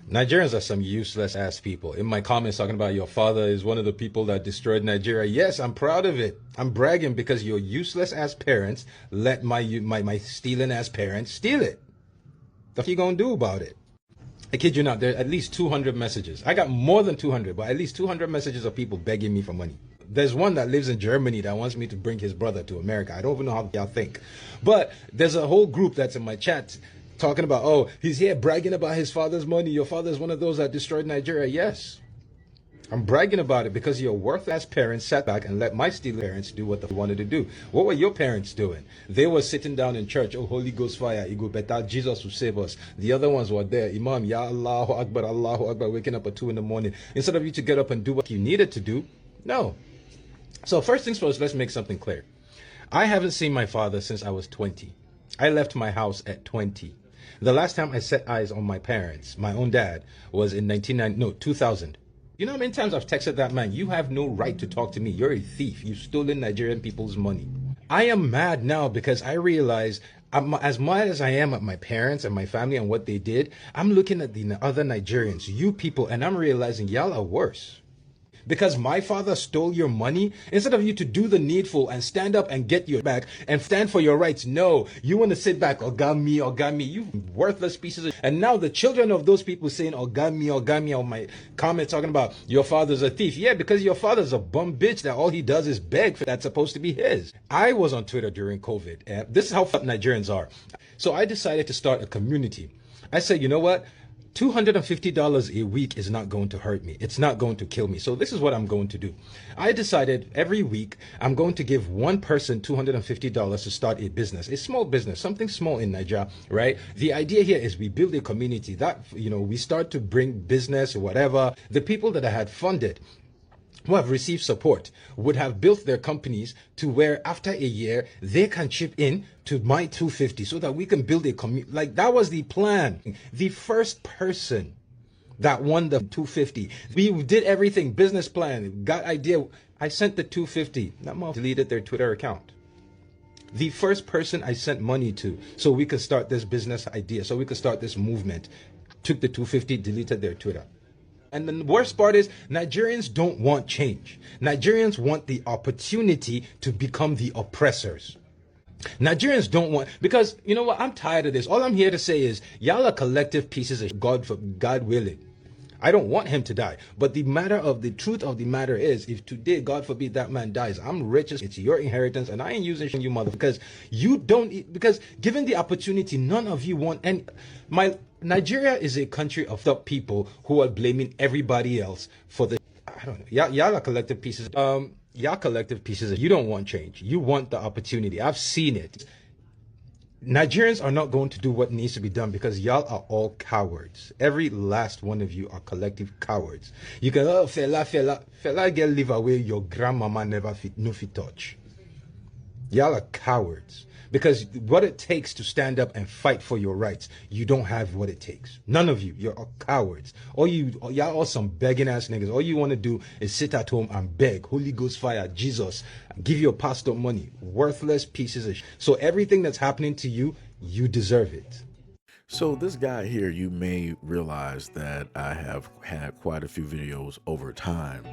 Nigerians are some useless ass people. In my comments talking about your father is one of the people that destroyed Nigeria. Yes, I'm proud of it. I'm bragging because your useless ass parents let my stealing ass parents steal it. What you gonna do about it? I kid you not, there are at least 200 messages. I got more than 200, but at least 200 messages of people begging me for money. There's one that lives in Germany that wants me to bring his brother to America. I don't even know how y'all think. But there's a whole group that's in my chat talking about, oh, he's here bragging about his father's money. Your father's one of those that destroyed Nigeria. Yes. I'm bragging about it because your worthless parents sat back and let my stealing parents do what they wanted to do. What were your parents doing? They were sitting down in church. Oh, Holy Ghost fire. It go better. Jesus will save us. The other ones were there. Imam, Ya Allahu Akbar, waking up at 2 in the morning. Instead of you to get up and do what you needed to do, no. So first things first, let's make something clear. I haven't seen my father since I was 20. I left my house at 20. The last time I set eyes on my parents, my own dad, was in 2000. You know how many times I've texted that man, you have no right to talk to me. You're a thief. You've stolen Nigerian people's money. I am mad now because I realize as mad as I am at my parents and my family and what they did, I'm looking at the other Nigerians, you people, and I'm realizing y'all are worse. Because my father stole your money, instead of you to do the needful and stand up and get your back and stand for your rights, no, you want to sit back, Ogami, you worthless pieces of... And now the children of those people saying, Ogami, on my comment talking about your father's a thief. Yeah, because your father's a bum bitch that all he does is beg for that's supposed to be his. I was on Twitter during COVID, and this is how fucked Nigerians are. So I decided to start a community. I said, you know what? $250 a week is not going to hurt me. It's not going to kill me. So this is what I'm going to do. I decided every week I'm going to give one person $250 to start a business, a small business, something small in Nigeria, right? The idea here is we build a community that, we start to bring business or whatever. The people that I had funded, who have received support, would have built their companies to where after a year they can chip in to my 250 so that we can build a community. Like, that was the plan. The first person that won the 250, we did everything, business plan, got idea. I sent the 250. That mom deleted their Twitter account. The first person I sent money to so we could start this business idea, so we could start this movement, took the 250, deleted their Twitter. And the worst part is Nigerians don't want change. Nigerians want the opportunity to become the oppressors. Nigerians don't want, because you know what, I'm tired of this. All I'm here to say is y'all are collective pieces of God willing. I don't want him to die. But the truth of the matter is, if today, God forbid, that man dies, I'm rich, it's your inheritance, and I ain't using you mother, because given the opportunity, none of you want any. Nigeria is a country of top people who are blaming everybody else for the, I don't know, y'all are collective pieces. Y'all collective pieces. You don't want change. You want the opportunity. I've seen it. Nigerians are not going to do what needs to be done because y'all are all cowards. Every last one of you are collective cowards. You can, fella get live away your grandmama never fit touch. Y'all are cowards. Because what it takes to stand up and fight for your rights, you don't have what it takes. None of you. You're all cowards. Y'all all some begging ass niggas. All you want to do is sit at home and beg. Holy Ghost fire, Jesus, give your pastor money. Worthless pieces of shit. So everything that's happening to you, you deserve it. So this guy here, you may realize that I have had quite a few videos over time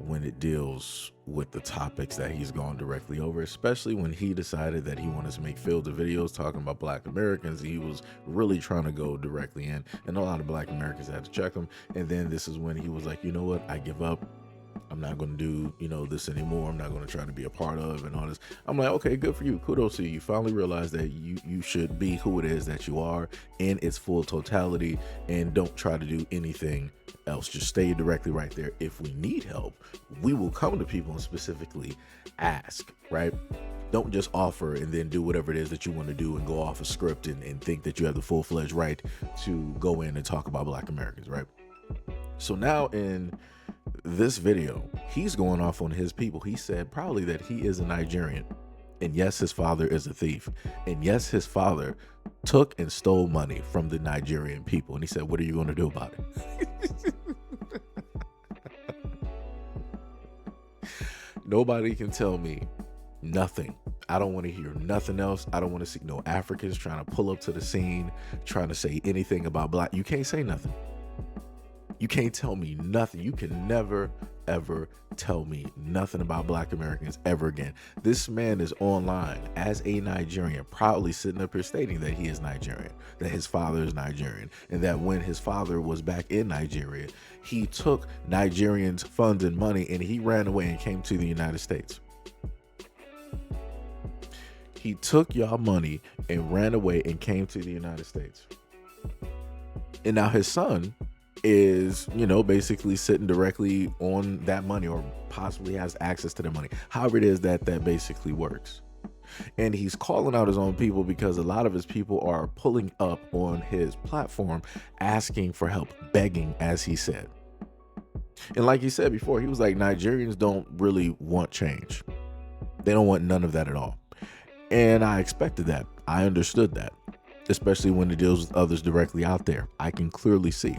when it deals with the topics that he's gone directly over, especially when he decided that he wanted to make fields of videos talking about Black Americans. He was really trying to go directly in, and a lot of Black Americans had to check him. And then this is when he was like, you know what, I give up. I'm not going to do, this anymore. I'm not going to try to be a part of and all this. I'm like, okay, good for you. Kudos to you. You finally realize that you should be who it is that you are in its full totality, and don't try to do anything else. Just stay directly right there. If we need help, we will come to people and specifically ask, right? Don't just offer and then do whatever it is that you want to do and go off a script and think that you have the full-fledged right to go in and talk about Black Americans, right? So now in this video, he's going off on his people. He said probably that he is a Nigerian, and yes, his father is a thief, and yes, his father took and stole money from the Nigerian people. And he said, what are you going to do about it? Nobody can tell me nothing. I don't want to hear nothing else. I don't want to see no Africans trying to pull up to the scene, trying to say anything about Black. You can't say nothing. You can't tell me nothing. You can never, ever tell me nothing about Black Americans ever again. This man is online as a Nigerian, proudly sitting up here stating that he is Nigerian, that his father is Nigerian, and that when his father was back in Nigeria, he took Nigerians' funds and money and he ran away and came to the United States. He took y'all money and ran away and came to the United States. And now his son is, basically sitting directly on that money, or possibly has access to the money. However it is that basically works. And he's calling out his own people because a lot of his people are pulling up on his platform, asking for help, begging, as he said. And like he said before, he was like, Nigerians don't really want change. They don't want none of that at all. And I expected that. I understood that, especially when it deals with others directly out there. I can clearly see.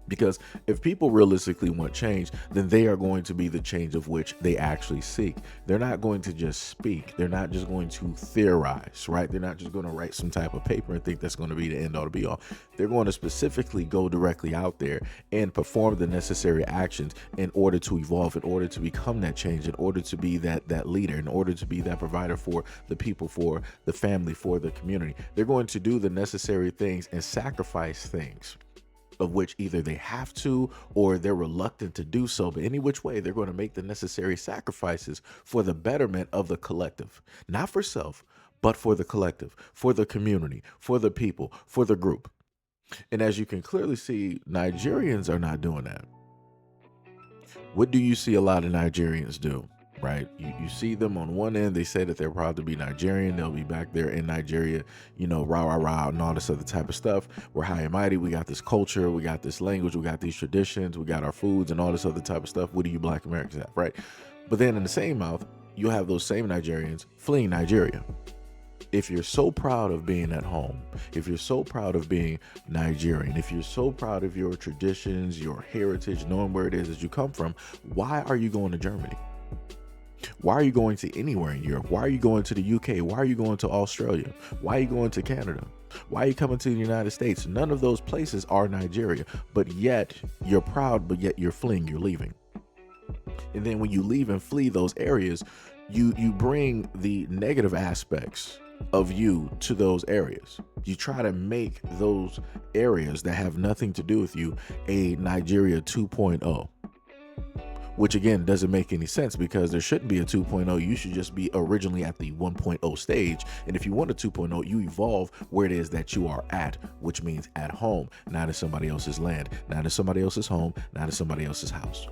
Because if people realistically want change, then they are going to be the change of which they actually seek. They're not going to just speak. They're not just going to theorize, right? They're not just going to write some type of paper and think that's going to be the end all to be all. They're going to specifically go directly out there and perform the necessary actions in order to evolve, in order to become that change, in order to be that leader, in order to be that provider for the people, for the family, for the community. They're going to do the necessary things and sacrifice things, of which either they have to or they're reluctant to do so. But any which way, they're going to make the necessary sacrifices for the betterment of the collective, not for self, but for the collective, for the community, for the people, for the group. And as you can clearly see, Nigerians are not doing that. What do you see a lot of Nigerians do? Right? You see them on one end, they say that they're proud to be Nigerian. They'll be back there in Nigeria, rah, rah, rah, and all this other type of stuff. We're high and mighty. We got this culture. We got this language. We got these traditions. We got our foods and all this other type of stuff. What do you Black Americans have, right? But then in the same mouth, you have those same Nigerians fleeing Nigeria. If you're so proud of being at home, if you're so proud of being Nigerian, if you're so proud of your traditions, your heritage, knowing where it is that you come from, why are you going to Germany? Why are you going to anywhere in Europe? Why are you going to the UK? Why are you going to Australia? Why are you going to Canada? Why are you coming to the United States? None of those places are Nigeria, but yet you're proud, but yet you're fleeing, you're leaving. And then when you leave and flee those areas, you bring the negative aspects of you to those areas. You try to make those areas that have nothing to do with you a Nigeria 2.0. Which again doesn't make any sense, because there shouldn't be a 2.0. You should just be originally at the 1.0 stage. And if you want a 2.0, you evolve where it is that you are at, which means at home, not in somebody else's land, not in somebody else's home, not in somebody else's house.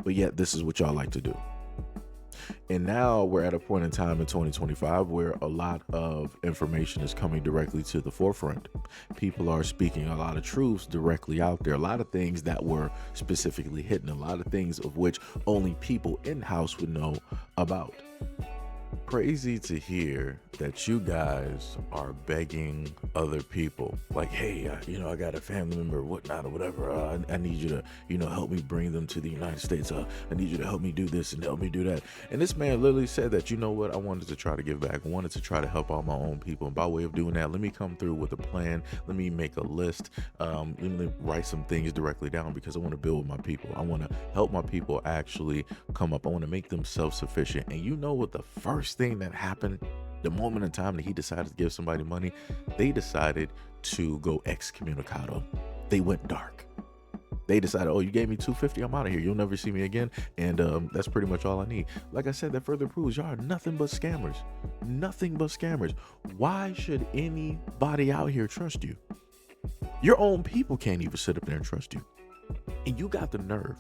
But yet this is what y'all like to do. And now we're at a point in time in 2025 where a lot of information is coming directly to the forefront. People are speaking a lot of truths directly out there, a lot of things that were specifically hidden, a lot of things of which only people in-house would know about. Crazy to hear that you guys are begging other people, like, hey, I got a family member or whatnot or whatever. I need you to, help me bring them to the United States. I need you to help me do this and help me do that. And this man literally said that, you know what, I wanted to try to give back. I wanted to try to help all my own people. And by way of doing that, let me come through with a plan. Let me make a list. Let me write some things directly down, because I want to build with my people. I want to help my people actually come up. I want to make them self-sufficient. And you know what the first thing that happened the moment in time that he decided to give somebody money? They decided to go excommunicado. They went dark. They decided, oh, you gave me $250, I'm out of here. You'll never see me again. And that's pretty much all I need. Like I said, that further proves y'all are nothing but scammers. Nothing but scammers. Why should anybody out here trust you? Your own people can't even sit up there and trust you. And you got the nerve,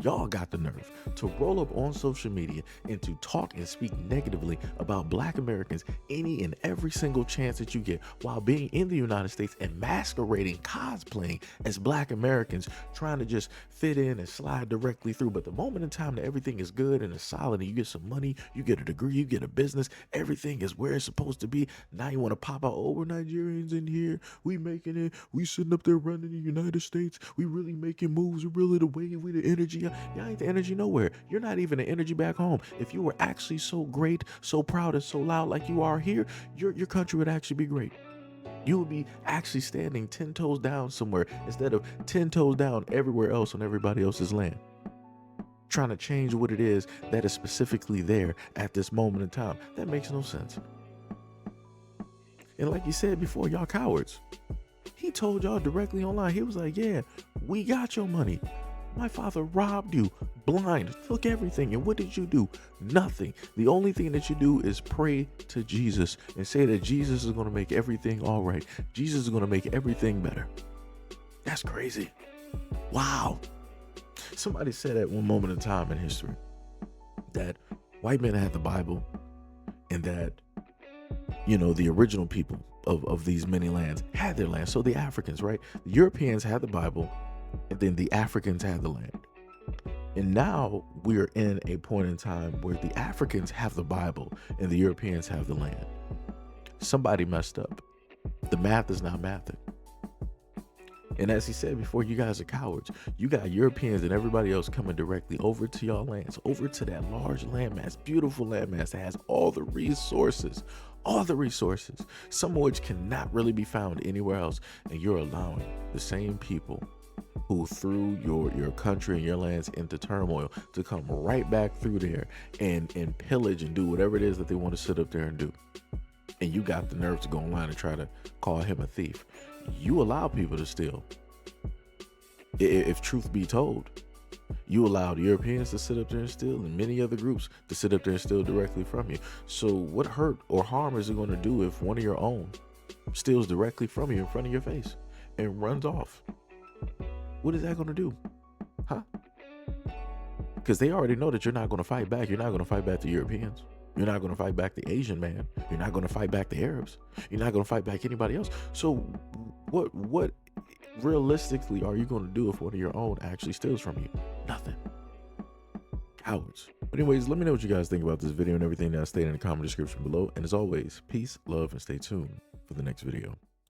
y'all got the nerve to roll up on social media and to talk and speak negatively about Black Americans any and every single chance that you get, while being in the United States and masquerading, cosplaying as Black Americans, trying to just fit in and slide directly through. But the moment in time that everything is good and it's solid and you get some money, you get a degree, you get a business, everything is where it's supposed to be. Now you want to pop out, oh, we're Nigerians in here, we making it, we sitting up there running the United States, we really making moves, we're really the way, we the energy. Y'all ain't the energy nowhere. You're not even the energy back home. If you were actually so great, so proud, and so loud like you are here, your country would actually be great. You would be actually standing 10 toes down somewhere instead of 10 toes down everywhere else on everybody else's land, trying to change what it is that is specifically there at this moment in time. That makes no sense. And like you said before, y'all cowards. He told y'all directly online. He was like, yeah, we got your money. My father robbed you blind, took everything. And what did you do? Nothing. The only thing that you do is pray to Jesus and say that Jesus is going to make everything all right. Jesus is going to make everything better. That's crazy. Wow. Somebody said at one moment in time in history that white men had the Bible and that, you know, the original people of these many lands had their land. So the Africans, right? The Europeans had the Bible, and then the Africans had the land. And now we're in a point in time where the Africans have the Bible and the Europeans have the land. Somebody messed up. The math is not mathing. And as he said before, you guys are cowards. You got Europeans and everybody else coming directly over to y'all lands, over to that large landmass, beautiful landmass that has all the resources, some of which cannot really be found anywhere else. And you're allowing the same people who threw your country and your lands into turmoil to come right back through there and pillage and do whatever it is that they want to sit up there and do. And you got the nerve to go online and try to call him a thief. You allow people to steal. If truth be told, you allowed Europeans to sit up there and steal and many other groups to sit up there and steal directly from you. So what hurt or harm is it going to do if one of your own steals directly from you in front of your face and runs off? What is that going to do? Huh? Because they already know that you're not going to fight back. You're not going to fight back the Europeans. You're not going to fight back the Asian man. You're not going to fight back the Arabs. You're not going to fight back anybody else. So what realistically are you going to do if one of your own actually steals from you? Nothing. Cowards. But anyways, let me know what you guys think about this video and everything that I stated in the comment description below. And as always, peace, love, and stay tuned for the next video.